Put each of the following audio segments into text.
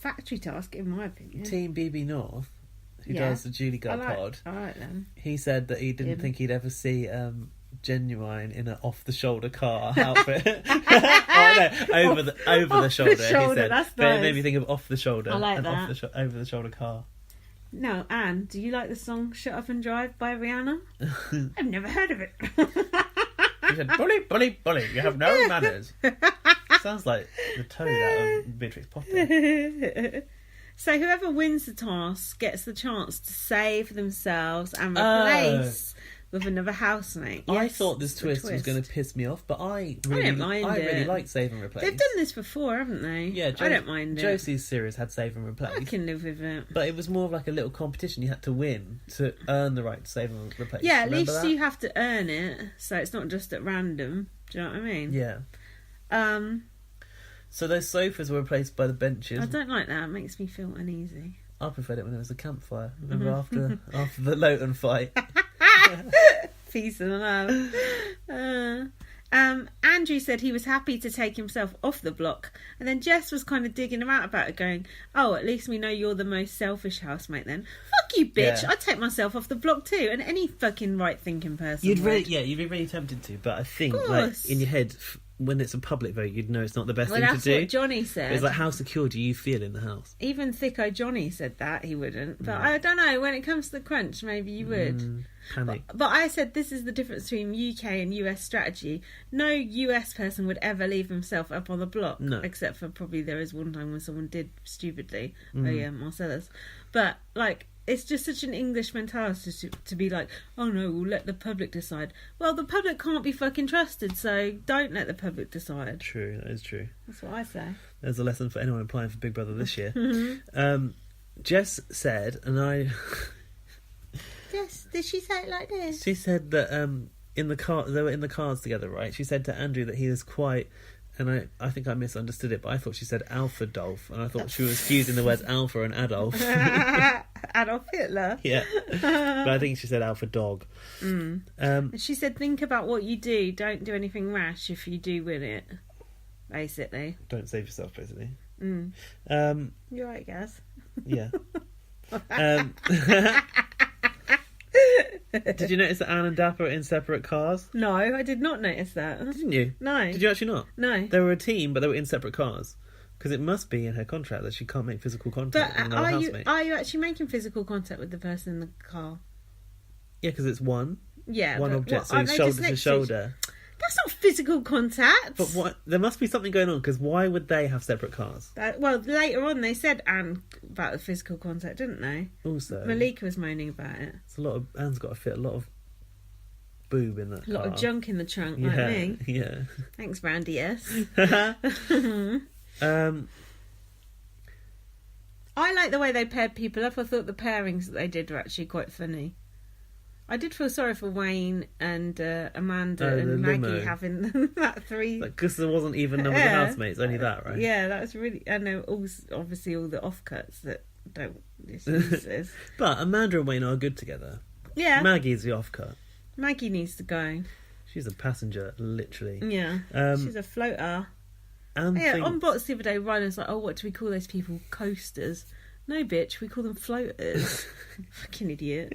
factory task, in my opinion. Team BB North, who does the Julie Guy pod, I like them. he said that he didn't think he'd ever see Genuine in an off-the-shoulder car outfit. Over the shoulder. He said, that's but nice. it made me think of off the shoulder. I like and that. Over the shoulder car. No, Anne, do you like the song "Shut Up and Drive" by Rihanna? I've never heard of it. He said, "Bully, bully, bully! You have no manners." Sounds like the toad out of Beatrix Potter. So whoever wins the task gets the chance to save themselves and replace with another housemate. Yes, I thought this twist was going to piss me off, but I really like Save and Replace. They've done this before, haven't they? Yeah, I don't mind it. Josie's series had Save and Replace. I can live with it. But it was more of like a little competition. You had to win to earn the right to Save and Replace. Yeah, at Remember least that? you have to earn it, so it's not just at random. Do you know what I mean? Yeah. Um, So those sofas were replaced by the benches. I don't like that. It makes me feel uneasy. I preferred it when there was a campfire. Remember after the Lowton fight? Peace and love. Andrew said he was happy to take himself off the block, and then Jess was kind of digging him out about it, going, "Oh, at least we know you're the most selfish housemate then." Fuck you, bitch. Yeah. I'd take myself off the block too, and any fucking right-thinking person You'd would. be really tempted to, but I think Of like course. in your head, when it's a public vote, you'd know it's not the best Well, thing to that's do. what Johnny said. It's like, how secure do you feel in the house? Even Thicko Johnny said that he wouldn't, but I don't know. When it comes to the crunch, maybe you would. Panic. But I said this is the difference between UK and US strategy. No US person would ever leave himself up on the block. No. Except for probably there is one time when someone did stupidly. Oh yeah, Marcellus. But like, it's just such an English mentality to be like, oh no, we'll let the public decide. Well, the public can't be fucking trusted, so don't let the public decide. True, that is true. That's what I say. There's a lesson for anyone applying for Big Brother this year. Jess said, and I... Yes, did she say it like this? She said that in the car, they were in the cars together, right? She said to Andrew that he was quite, and I think I misunderstood it, but I thought she said Alpha Dolph, and I thought she was using the words Alpha and Adolf. Adolf Hitler. Yeah, but I think she said Alpha Dog. She said, think about what you do. Don't do anything rash if you do win it. Basically. Don't save yourself, basically. You're right, Gaz. Yeah. Did you notice that Anne and Dapper are in separate cars? No, I did not notice that. Didn't you? No. Did you actually not? No. They were a team, but they were in separate cars. Because it must be in her contract that she can't make physical contact But with another housemate. are you actually making physical contact with the person in the car? Yeah, because it's one Yeah. object, so aren't it's they shoulder just to next each- shoulder. That's not physical contact. But what? There must be something going on, because why would they have separate cars? Well, later on they said Anne about the physical contact, didn't they? Also, Malika was moaning about it. it's a lot of... Anne's got to fit a lot of boob in that A lot car. of junk in the trunk, Yeah, like me. yeah. Thanks, Brandy, yes. I like the way they paired people up. I thought the pairings that they did were actually quite funny. I did feel sorry for Wayne and Amanda the and Maggie limo. having that three. Because there wasn't even numbers of housemates, only that, right? Yeah, that was really. I know, obviously, all the offcuts that don't. This But Amanda and Wayne are good together. yeah, Maggie's the offcut. Maggie needs to go. She's a passenger, literally. Yeah, she's a floater. And Yeah, thinks- on Bots the other day, Ryan's like, "Oh, what do we call those people? Coasters." No, bitch, we call them floaters. Fucking idiot.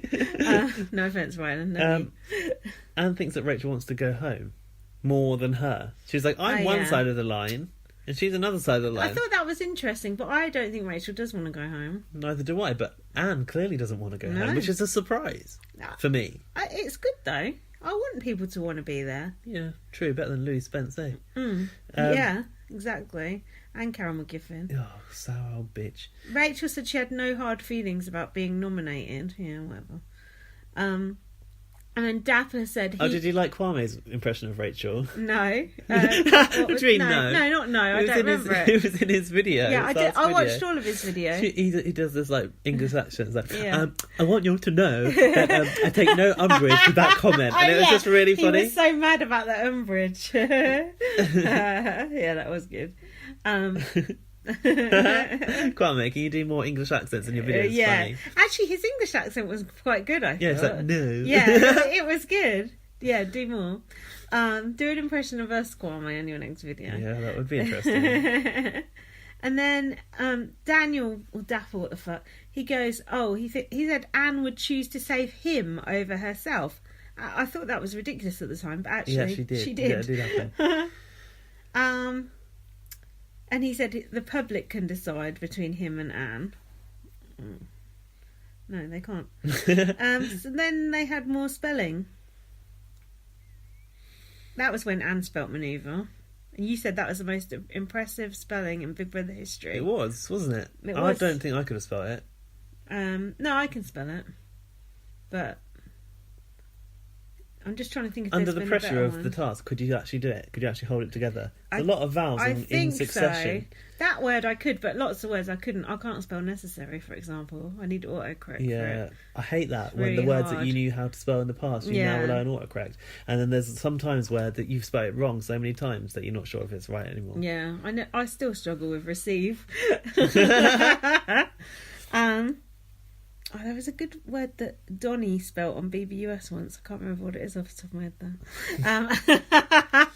No offence, Ryan. No, Anne thinks that Rachel wants to go home more than her. She's like, I'm one yeah. side of the line, and she's another side of the line. I thought that was interesting, but I don't think Rachel does want to go home. Neither do I, but Anne clearly doesn't want to go No. home, which is a surprise for me. It's good, though. I want people to want to be there. Yeah, true. Better than Louis Spence, eh? Yeah, exactly. And Carol McGiffin. Oh, sour old bitch. Rachel said she had no hard feelings about being nominated. Yeah, whatever. And then Dapper said Oh, did you like Kwame's impression of Rachel? No. What do you mean, no? No, not no. I don't remember it. It was in his video. Yeah, I did. Last I video. watched all of his video. He does this like English accent. It's like, Yeah. I want you all to know that I take no umbrage with that comment, and it was just really funny. He was so mad about the umbrage. Yeah, that was good. Kwame, can you do more English accents in your videos? It's Yeah, funny. actually, his English accent was quite good. I Yeah, it's thought. like, no. Yeah, it was good. Yeah, do more. Do an impression of us, Kwame, in your next video. Yeah, that would be interesting. And then Daniel, or Dapper, what the fuck, he goes, he said Anne would choose to save him over herself. I thought that was ridiculous at the time, but actually Yeah, she did. She did. Yeah, it did happen. And he said the public can decide between him and Anne. No, they can't. So then they had more spelling. That was when Anne spelt manoeuvre. And you said that was the most impressive spelling in Big Brother history. It was, wasn't it? It I was. don't think I could have spelled it. No, I can spell it. But I'm just trying to think if Under there's the been a pressure better of one. the task, could you actually do it? Could you actually hold it together? A lot of vowels in succession. So. That word I could, but lots of words I couldn't. I can't spell necessary, for example. I need autocorrect for it. I hate that It's when really the words hard. that you knew how to spell in the past, you now rely on autocorrect. And then there's some times where that you've spelled it wrong so many times that you're not sure if it's right anymore. Yeah, I know. I still struggle with receive. There was a good word that Donnie spelt on BBUS once. I can't remember what it is off the top of my head though.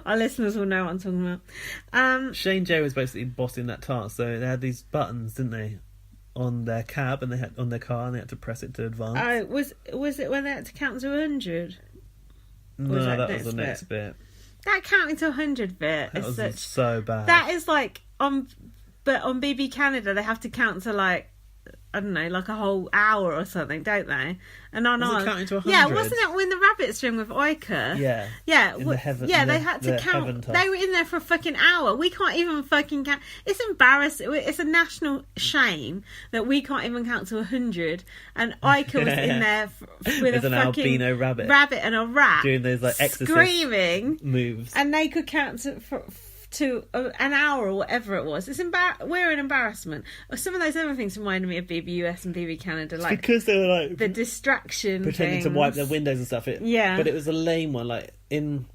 Our listeners will know what I'm talking about. Shane J was basically bossing that task, so they had these buttons, didn't they, on their cab and they had on their car, and they had to press it to advance. Was it when they had to count to 100? No, that was the next bit. That counting to 100 bit That is was so bad. That is like but on BB Canada they have to count to like, I don't know, like a whole hour or something, don't they? And on Was it counting to 100? Yeah, wasn't it in the rabbit string with Oika? Yeah. Yeah. In the heaven, they had to count. They were in there for a fucking hour. We can't even fucking count. It's embarrassing. It's a national shame that we can't even count to 100. And Oika was in there with an fucking albino rabbit and a rat doing those like exorcist screaming moves, and they could count to an hour or whatever it was. We're an embarrassment. Some of those other things reminded me of BBUS and BB Canada, like because they were like the distraction pretending things. to wipe their windows and stuff. Yeah, but it was a lame one. Like in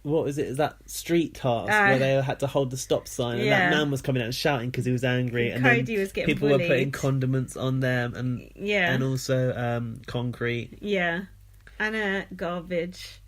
what was it? Is that street task where they had to hold the stop sign and that man was coming out and shouting because he was angry, and Cody then was getting people bullied. were putting condiments on them and also concrete. Yeah, and garbage.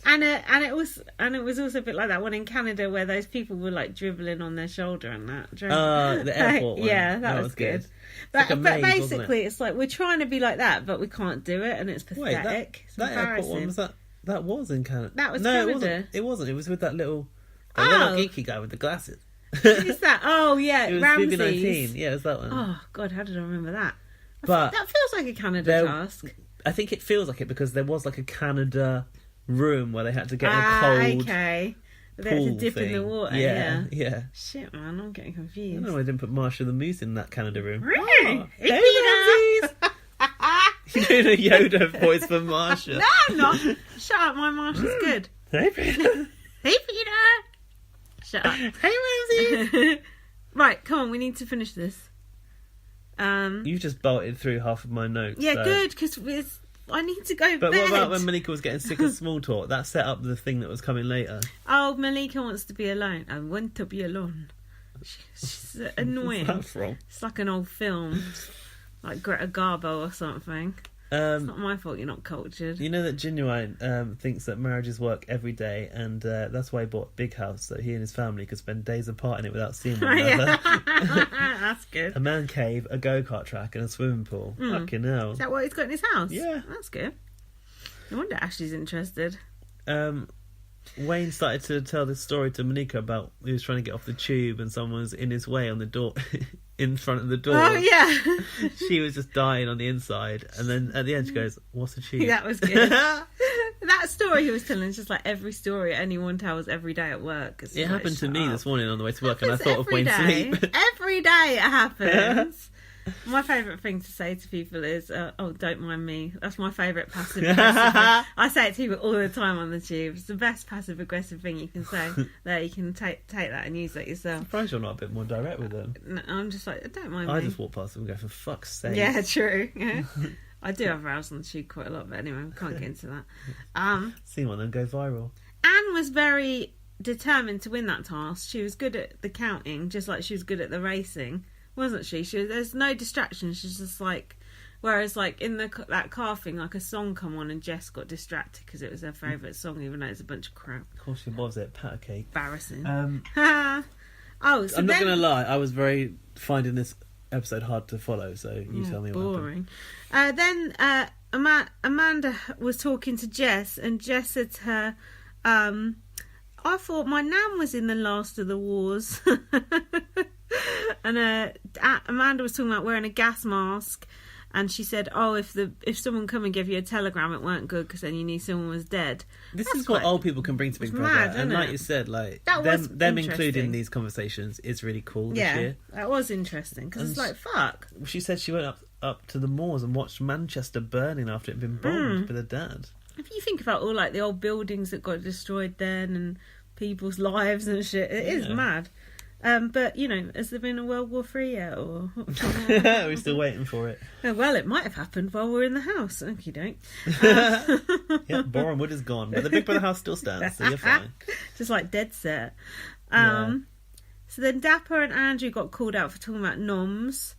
And it was also a bit like that one in Canada where those people were like dribbling on their shoulder and that. The airport one. Yeah, that was good. But But basically, it's like we're trying to be like that, but we can't do it, and it's pathetic. Wait, it's that airport one was that was in Canada. That was no, Canada. It wasn't. It was with that little geeky guy with the glasses. Who's that? Oh yeah, it was Ramses. BB19. Yeah, it was that one. Oh God, how did I remember that? But that feels like a Canada task. I think it feels like it because there was like a Canada room where they had to get in a cold okay. They had to dip in the water. Yeah. Shit, man, I'm getting confused. I don't know why I didn't put Marsha the Moose in that Canada room. Oh, hey, Ramses! You know the Yoda voice for Marsha. No, I'm not. Shut up, my Marsha's good. Hey, Peter. Hey, Peter. Shut up. Hey, Ramses. Right, come on, we need to finish this. You've just bolted through half of my notes. Yeah, so. good, because I need to go But bed. what about when Malika was getting sick of small talk? That set up the thing that was coming later. Oh, Malika wants to be alone. I want to be alone. She's annoying. What's that from? It's like an old film. Like Greta Garbo or something. It's not my fault you're not cultured. You know that Genuine thinks that marriages work every day, and that's why he bought a big house so he and his family could spend days apart in it without seeing one another. That's good. A man cave, a go-kart track, and a swimming pool. Fucking hell. Is that what he's got in his house? Yeah. That's good. No wonder Ashley's interested. Wayne started to tell this story to Monica about he was trying to get off the tube and someone was in his way on the door, in front of the door. Oh, yeah. She was just dying on the inside, and then at the end she goes, "What's a tube?" That was good. That story he was telling is just like every story anyone tells every day at work. It's it like, happened to me up. this morning on the way to work, and I thought of Every Wayne's day. sleep. Every day it happens. My favourite thing to say to people is, oh, don't mind me. That's my favourite passive aggressive. I say it to people all the time on the tube. It's the best passive aggressive thing you can say. There, you can take that and use it yourself. I'm surprised you're not a bit more direct with them. No, I'm just like, don't mind I me. just walk past them and go, for fuck's sake. Yeah, true. Yeah. I do have rows on the tube quite a lot, but anyway, we can't get into that. See one of them go viral. Anne was very determined to win that task. She was good at the counting, just like she was good at the racing. Wasn't she? There's no distraction. She's just like, whereas like in that car thing, like a song come on and Jess got distracted because it was her favourite song, even though it's a bunch of crap. Of course she was it, pat cake. Embarrassing. Oh, so I'm not going to lie, I was finding this episode hard to follow, so you tell me what boring. Then Amanda was talking to Jess, and Jess said to her, I thought my nan was in the last of the wars. And Amanda was talking about wearing a gas mask, and she said, "Oh, if someone come and give you a telegram, it weren't good because then you knew someone was dead." This is what old people can bring to Big Brother, mad, and like it? you said, like interesting. them including these conversations is really cool this year. That was interesting because it's like fuck. She said she went up to the moors and watched Manchester burning after it had been bombed with her dad. If you think about all like the old buildings that got destroyed then and people's lives and shit, it is mad. But, you know, has there been a World War III yet? Or we're still waiting for it. Well, it might have happened while we're in the house. Okie doke. Yeah, Boreham Wood is gone, but the Big Brother house still stands, so you're fine. Just like dead set. So then Dapper and Andrew got called out for talking about noms,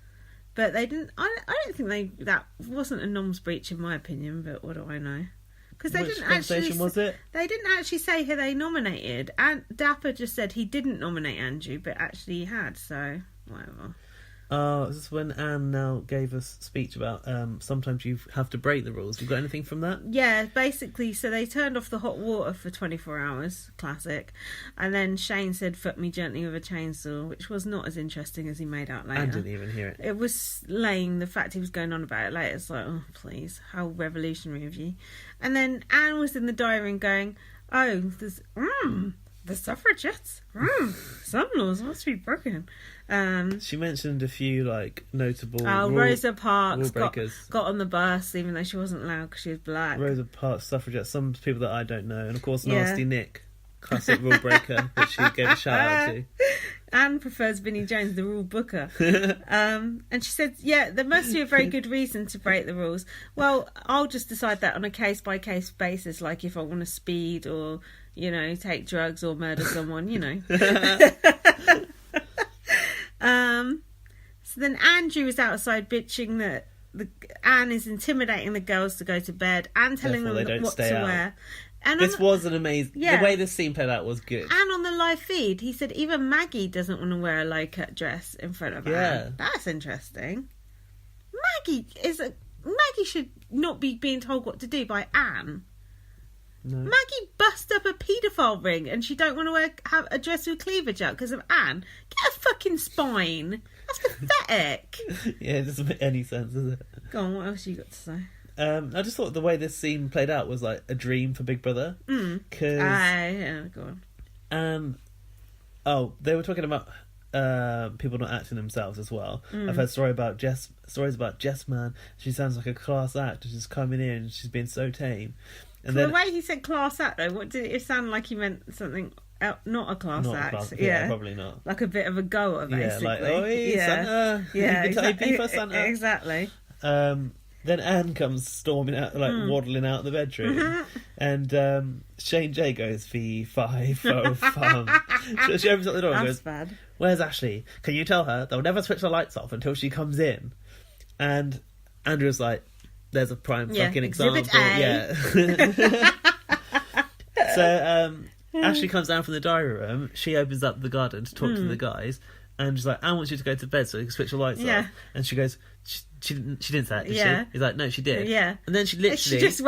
but they didn't. I don't think that wasn't a noms breach in my opinion. But what do I know? Because they didn't actually. Was it? They didn't actually say who they nominated, and Dapper just said he didn't nominate Andrew, but actually he had. So whatever. This is when Anne now gave us speech about sometimes you have to break the rules. You got anything from that? Yeah, basically, so they turned off the hot water for 24 hours, classic. And then Shane said, "Fuck me gently with a chainsaw," which was not as interesting as he made out later. I didn't even hear it. It was lame, the fact he was going on about it later. It's like, oh, please, how revolutionary of you. And then Anne was in the diary room going, "Oh, there's, the suffragettes, some laws must be broken." She mentioned a few like notable. Rosa Parks got on the bus even though she wasn't allowed because she was black. Rosa Parks suffragettes, some people that I don't know, and of course Nasty Nick, classic rule breaker, which she gave a shout out to. Anne prefers Vinnie Jones, the rule booker. And she said, "Yeah, there must be a very good reason to break the rules." Well, I'll just decide that on a case by case basis, like if I want to speed or, you know, take drugs or murder someone, you know. So then Andrew was outside bitching that Anne is intimidating the girls to go to bed and telling them what to wear. And this was an amazing... Yeah. The way this scene played out was good. And on the live feed, he said even Maggie doesn't want to wear a low-cut dress in front of Anne. That's interesting. Maggie should not be being told what to do by Anne. No. Maggie bust up a paedophile ring and she don't want to have a dress with cleavage out because of Anne. Get a fucking spine. That's pathetic. Yeah, it doesn't make any sense, does it? Go on, what else you got to say? I just thought the way this scene played out was like a dream for Big Brother. Cause, yeah, go on. They were talking about people not acting themselves as well. I've heard stories about Jess, man. She sounds like a class act. She's coming in and she's been so tame. And the way he said class act though, what did it sound like? He meant something not a class act. Yeah, probably not. Like a bit of a goer, basically. Yeah, like Santa. Yeah, Santa. Exactly. Then Anne comes storming out, like waddling out of the bedroom, and Shane J goes fee fi fo fum. She opens up the door and goes, bad. "Where's Ashley? Can you tell her they'll never switch the lights off until she comes in?" And Andrew's like, "There's a prime fucking example." Yeah. So Ashley comes down from the diary room. She opens up the garden to talk to the guys, and she's like, "Anne wants you to go to bed so you can switch the lights off." And she goes, She didn't say that, did she? He's like, "No, she did." Yeah. And then she literally just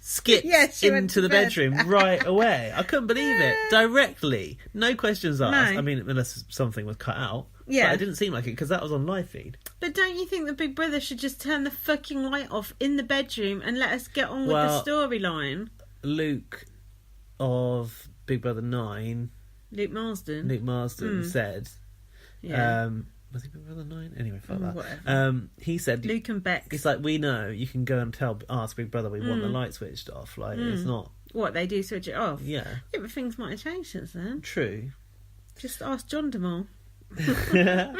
skipped into the bedroom right away. I couldn't believe it. Directly. No questions asked. No. I mean, unless something was cut out. Yeah. But it didn't seem like it because that was on live feed. But don't you think the Big Brother should just turn the fucking light off in the bedroom and let us get on with the storyline? Luke of Big Brother 9... Luke Marsden said... Yeah. Was he Big Brother 9? Anyway, fuck that. Whatever. He said... Luke and Bex. It's like, we know you can go and ask Big Brother we want the light switched off. Like, it's not... What, they do switch it off? Yeah. Yeah, but things might have changed since then. True. Just ask John DeMol. Because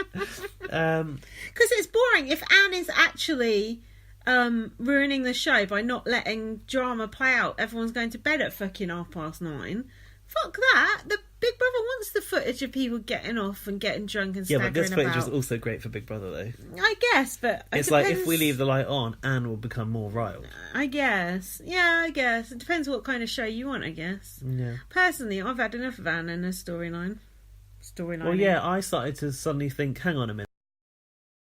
it's boring. If Anne is actually ruining the show by not letting drama play out, everyone's going to bed at fucking 9:30. Fuck that. The Big Brother wants the footage of people getting off and getting drunk and staggering about. Yeah, but this footage is also great for Big Brother, though. I guess, but... It's like, if we leave the light on, Anne will become more riled. I guess. Yeah, I guess. It depends what kind of show you want, I guess. Yeah. Personally, I've had enough of Anne and her storyline. storyline. Well, yeah, I started to suddenly think, hang on a minute.